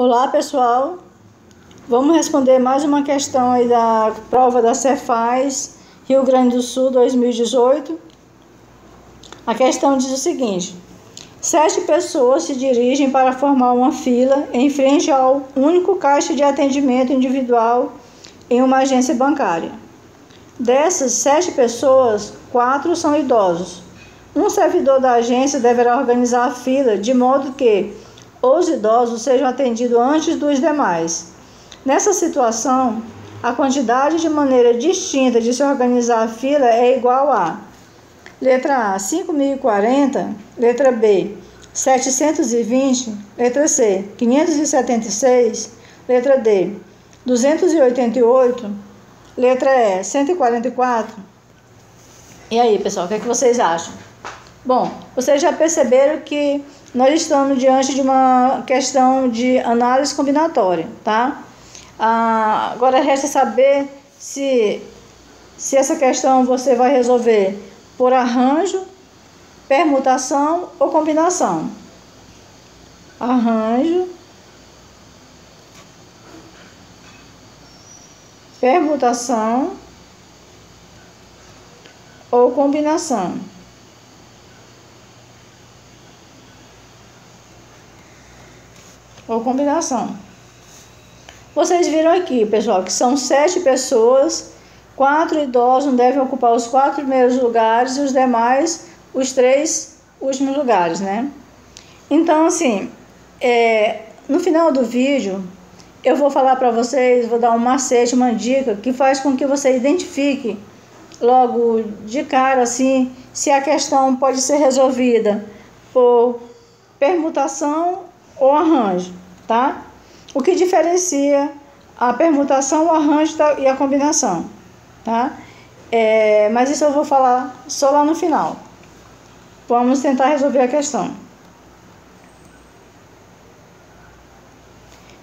Olá pessoal, vamos responder mais uma questão aí da prova da Cefaz Rio Grande do Sul 2018. A questão diz o seguinte: 7 pessoas se dirigem para formar uma fila em frente ao único caixa de atendimento individual em uma agência bancária. Dessas 7 pessoas, 4 são idosos. Um servidor da agência deverá organizar a fila de modo que os idosos sejam atendidos antes dos demais. Nessa situação, a quantidade de maneira distinta de se organizar a fila é igual a: letra A, 5.040, letra B, 720, letra C, 576, letra D, 288, letra E, 144. E aí, pessoal, o que é que vocês acham? Bom, vocês já perceberam que nós estamos diante de uma questão de análise combinatória, tá? Agora resta saber se essa questão você vai resolver por arranjo, permutação ou combinação. Arranjo, permutação ou combinação. Ou combinação. Vocês viram aqui, pessoal, que são 7 pessoas, 4 idosos devem ocupar os 4 primeiros lugares e os demais, os 3 últimos lugares, né? Então, assim, no final do vídeo, eu vou falar para vocês, vou dar um macete, uma dica, que faz com que você identifique logo de cara, assim, se a questão pode ser resolvida por permutação ou arranjo, tá? O que diferencia a permutação, o arranjo e a combinação, tá? Mas isso eu vou falar só lá no final. Vamos tentar resolver a questão.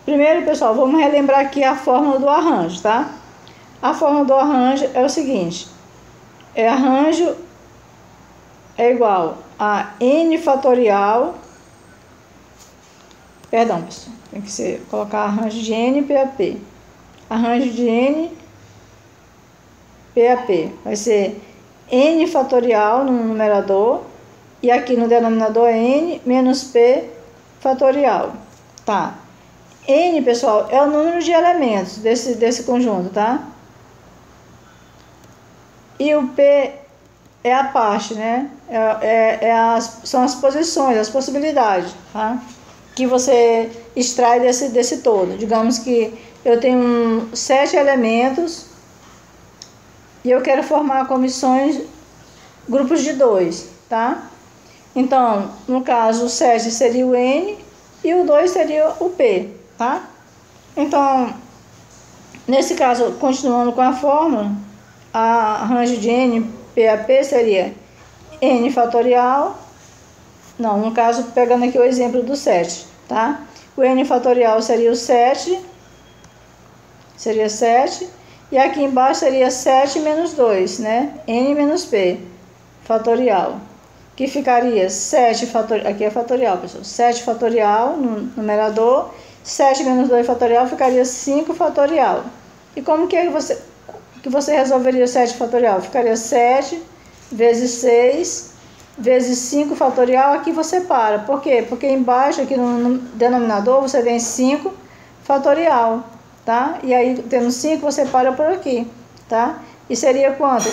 Primeiro, pessoal, vamos relembrar aqui a fórmula do arranjo, tá? A fórmula do arranjo é o seguinte: arranjo é igual a n fatorial. Perdão, pessoal, tem que colocar arranjo de n PAP. Arranjo de n PAP vai ser n fatorial no numerador e aqui no denominador é n menos p fatorial, tá? N, pessoal, é o número de elementos desse conjunto, tá? E o p é a parte, né? São as posições, as possibilidades, tá? Que você extrai desse todo. Digamos que eu tenho 7 elementos e eu quero formar comissões, grupos de 2, tá? Então, no caso, o 7 seria o N e o 2 seria o P, tá? Então, nesse caso, continuando com a fórmula, a arranjo de N, PAP seria N fatorial. Não, no caso, pegando aqui o exemplo do 7, tá? O n fatorial seria o 7, e aqui embaixo seria 7 menos 2, né? N menos P fatorial, que ficaria 7 fatorial, aqui é fatorial, pessoal, 7 fatorial no numerador, 7 menos 2 fatorial ficaria 5 fatorial. E como que você resolveria o 7 fatorial? Ficaria 7 vezes 6 vezes 5 fatorial, aqui você para. Por quê? Porque embaixo, aqui no denominador, você tem 5 fatorial, tá? E aí, tendo 5, você para por aqui, tá? E seria quanto?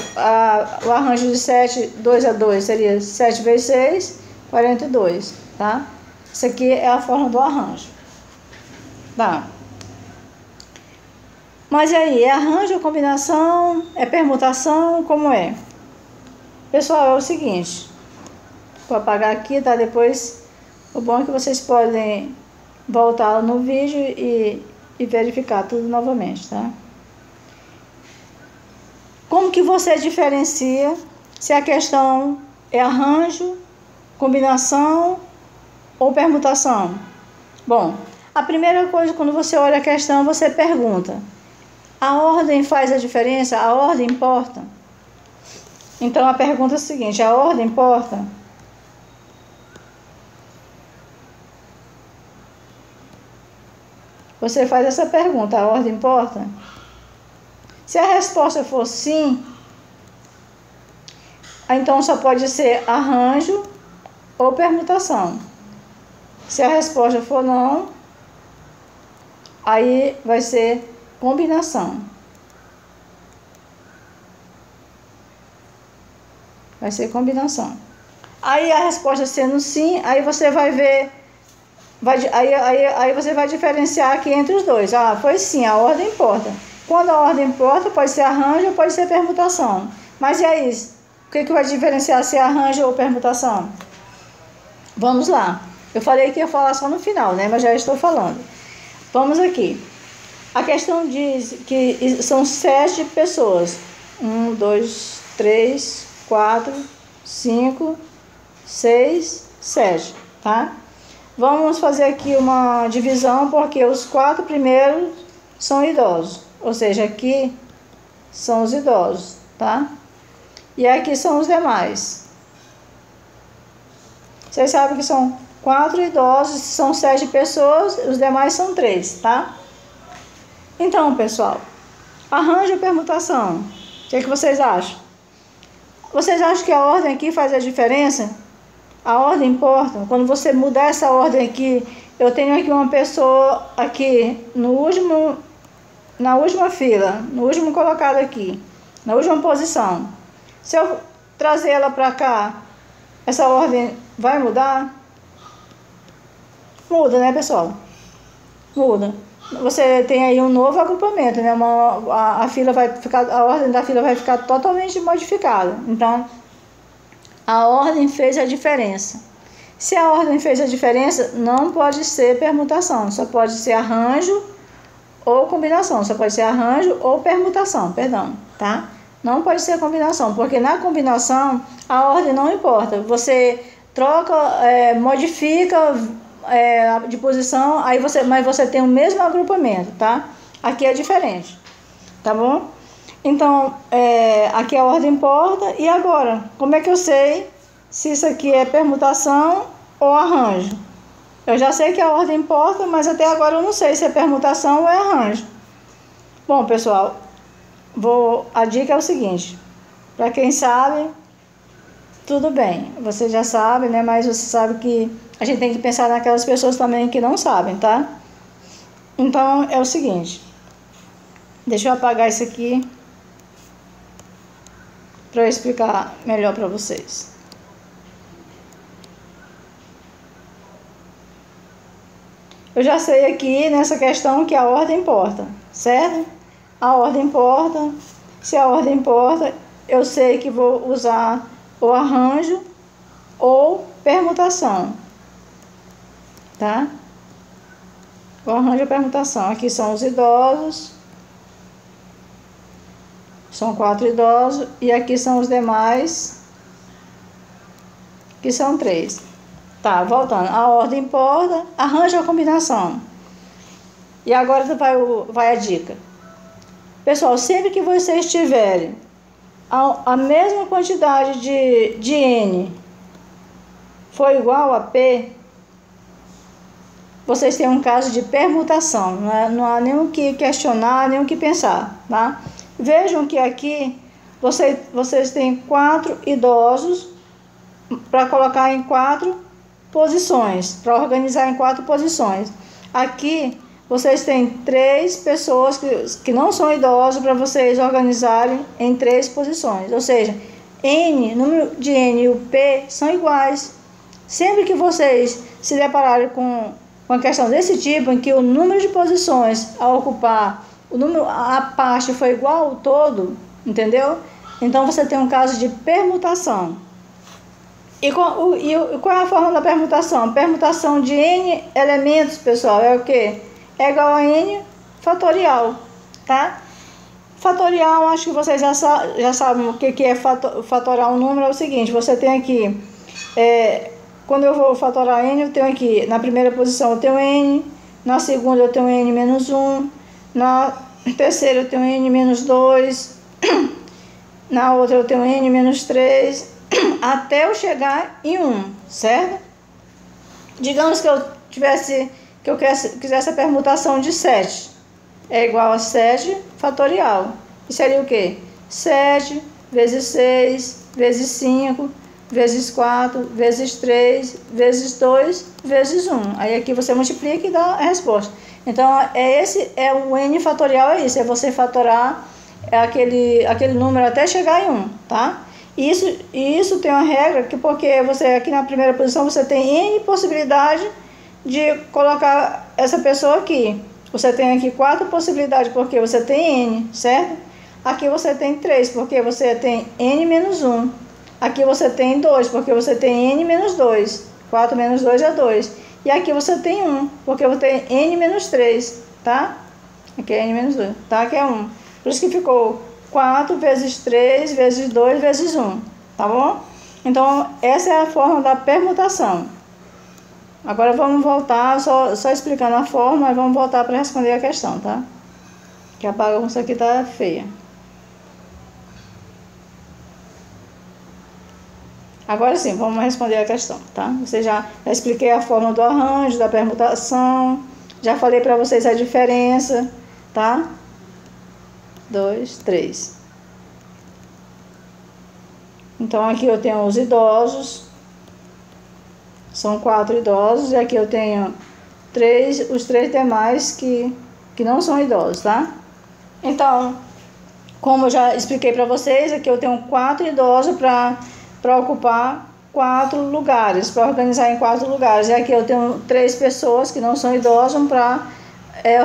O arranjo de 7, 2 a 2, seria 7 vezes 6, 42, tá? Isso aqui é a forma do arranjo, tá? Mas e aí, é arranjo, é combinação, é permutação, como é? Pessoal, é o seguinte... Vou apagar aqui, tá? Depois, o bom é que vocês podem voltar no vídeo e verificar tudo novamente, tá? Como que você diferencia se a questão é arranjo, combinação ou permutação? Bom, a primeira coisa, quando você olha a questão, você pergunta: a ordem faz a diferença? A ordem importa? Então, a pergunta é a seguinte: a ordem importa? você faz essa pergunta: a ordem importa? Se a resposta for sim, então só pode ser arranjo ou permutação. Se a resposta for não, aí vai ser combinação. Vai ser combinação. Aí a resposta sendo sim, aí você vai ver, aí você vai diferenciar aqui entre os dois. Ah, foi sim, a ordem importa. Quando a ordem importa, pode ser arranjo ou pode ser permutação. Mas e aí, o que vai diferenciar se é arranjo ou permutação? Vamos lá. Eu falei que ia falar só no final, né? Mas já estou falando. Vamos aqui. A questão diz que são 7 pessoas. 1, 2, 3, 4, 5, 6, 7, tá? Vamos fazer aqui uma divisão, porque os 4 primeiros são idosos. Ou seja, aqui são os idosos, tá? E aqui são os demais. Vocês sabem que são 4 idosos, são 7 pessoas, os demais são 3, tá? Então, pessoal, arranjo ou permutação? O que vocês acham? Vocês acham que a ordem aqui faz a diferença? A ordem importa? Quando você mudar essa ordem aqui, eu tenho aqui uma pessoa aqui na última fila, no último colocado aqui, na última posição. Se eu trazer ela para cá, essa ordem vai mudar? Muda, né, pessoal? Muda. Você tem aí um novo agrupamento, né? A ordem da fila vai ficar totalmente modificada. Então, a ordem fez a diferença. Se a ordem fez a diferença, não pode ser permutação, só pode ser arranjo ou combinação. Só pode ser arranjo ou permutação, perdão, tá? Não pode ser combinação, porque na combinação a ordem não importa. Você troca, modifica de posição, mas você tem o mesmo agrupamento, tá? Aqui é diferente, tá bom? Então, aqui a ordem importa. E agora, como é que eu sei se isso aqui é permutação ou arranjo? Eu já sei que a ordem importa, mas até agora eu não sei se é permutação ou é arranjo. Bom, pessoal, a dica é o seguinte: para quem sabe, tudo bem, você já sabe, né? Mas você sabe que a gente tem que pensar naquelas pessoas também que não sabem, tá? Então, é o seguinte. Deixa eu apagar isso aqui para eu explicar melhor para vocês. Eu já sei aqui nessa questão que a ordem importa, certo? A ordem importa. Se a ordem importa, eu sei que vou usar o arranjo ou permutação, tá? O arranjo ou permutação. Aqui são os idosos. São 4 idosos. E aqui são os demais, que são 3. Tá, voltando. A ordem importa, arranjo ou combinação. E agora vai a dica. Pessoal, sempre que vocês tiverem a mesma quantidade de N for igual a P, vocês têm um caso de permutação. Não há nem o que questionar, nem o que pensar, tá? Vejam que aqui vocês têm 4 idosos para colocar em 4 posições, para organizar em 4 posições. Aqui vocês têm 3 pessoas que não são idosos para vocês organizarem em 3 posições. Ou seja, número de N e o P são iguais. Sempre que vocês se depararem com uma questão desse tipo, em que o número de posições a ocupar, a parte foi igual ao todo, entendeu? Então você tem um caso de permutação. E qual é a forma da permutação? Permutação de N elementos, pessoal, é o quê? É igual a N fatorial, tá? Fatorial, acho que vocês já sabem o que é fatorar um número. É o seguinte: você tem aqui, quando eu vou fatorar N, eu tenho aqui, na primeira posição eu tenho N, na segunda eu tenho N menos 1, na terceira eu tenho N menos 2, na outra eu tenho N menos 3, até eu chegar em 1, certo? Digamos que eu tivesse que eu quisesse a permutação de 7. É igual a 7 fatorial. E seria o quê? 7 vezes 6, vezes 5, vezes 4, vezes 3, vezes 2, vezes 1. Aí aqui você multiplica e dá a resposta. Então, o n fatorial é isso, é você fatorar aquele número até chegar em 1, tá? E isso tem uma regra, porque você aqui na primeira posição você tem n possibilidade de colocar essa pessoa aqui. Você tem aqui 4 possibilidades, porque você tem n, certo? Aqui você tem 3, porque você tem n menos 1. Aqui você tem 2, porque você tem n menos 2. 4 menos 2 é 2. E aqui você tem 1, porque você tem n menos 3, tá? Aqui é n menos 2, tá? Aqui é 1. Por isso que ficou 4 vezes 3 vezes 2 vezes 1, tá bom? Então, essa é a forma da permutação. Agora vamos voltar, só explicando a forma, e vamos voltar para responder a questão, tá? Que a bagunça aqui tá feia. Agora sim, vamos responder a questão, tá? Já expliquei a forma do arranjo, da permutação, já falei para vocês a diferença, tá? 2, 3. Então, aqui eu tenho os idosos, são 4 idosos, e aqui eu tenho os 3 demais que não são idosos, tá? Então, como eu já expliquei para vocês, aqui eu tenho 4 idosos para ocupar 4 lugares, para organizar em 4 lugares. E aqui eu tenho 3 pessoas que não são idosas para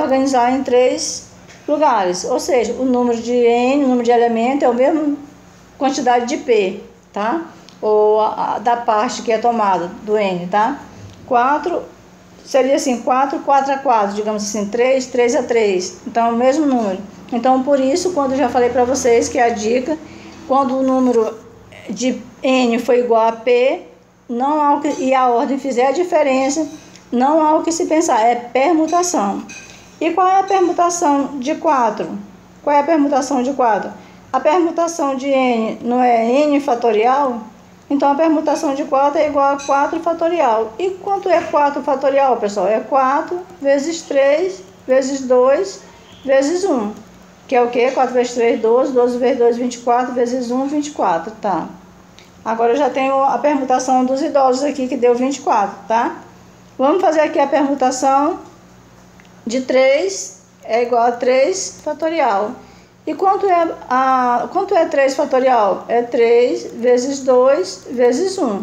organizar em 3 lugares. Ou seja, o número de N, o número de elemento é a mesma quantidade de P, tá? Ou da parte que é tomada do N, tá? 4, seria assim, 4 a 4, digamos assim, 3 a 3. Então, é o mesmo número. Então, por isso, quando eu já falei para vocês que a dica, quando o número de N for igual a P, e a ordem fizer a diferença, não há o que se pensar, é permutação. E qual é a permutação de 4? Qual é a permutação de 4? A permutação de N não é N fatorial? Então, a permutação de 4 é igual a 4 fatorial. E quanto é 4 fatorial, pessoal? É 4 vezes 3 vezes 2 vezes 1. Que é o quê? 4 vezes 3, 12. 12 vezes 2, 24. Vezes 1, 24, tá? Agora eu já tenho a permutação dos idosos aqui, que deu 24, tá? Vamos fazer aqui a permutação de 3 é igual a 3 fatorial. E quanto é 3 fatorial? É 3 vezes 2 vezes 1,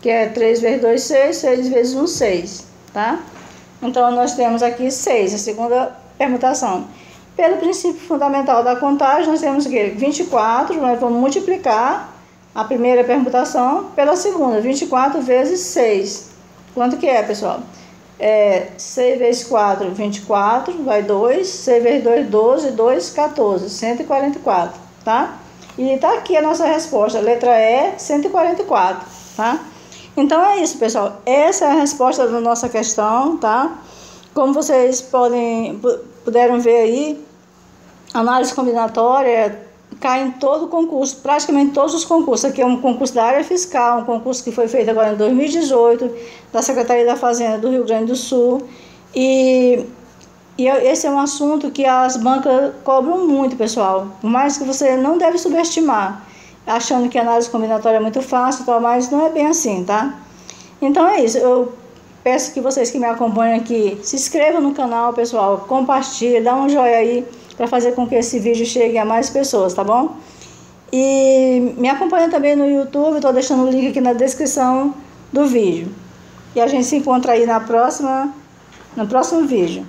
que é 3 vezes 2, 6, 6 vezes 1, 6, tá? Então, nós temos aqui 6, a segunda permutação. Pelo princípio fundamental da contagem, nós temos que 24, nós vamos multiplicar a primeira permutação pela segunda, 24 vezes 6. Quanto que é, pessoal? 6 vezes 4, 24, vai 2, 6 vezes 2, 12, 2, 14, 144, tá? E tá aqui a nossa resposta, letra E, 144, tá? Então é isso, pessoal, essa é a resposta da nossa questão, tá? Como vocês puderam ver aí, análise combinatória cai em todo concurso, praticamente todos os concursos. Aqui é um concurso da área fiscal, um concurso que foi feito agora em 2018, da Secretaria da Fazenda do Rio Grande do Sul. E esse é um assunto que as bancas cobram muito, pessoal, mas que você não deve subestimar, achando que a análise combinatória é muito fácil, mas não é bem assim, tá? Então é isso, eu peço que vocês que me acompanham aqui se inscrevam no canal, pessoal, compartilhem, dá um joinha aí, para fazer com que esse vídeo chegue a mais pessoas, tá bom? E me acompanha também no YouTube, estou deixando o link aqui na descrição do vídeo. E a gente se encontra aí no próximo vídeo.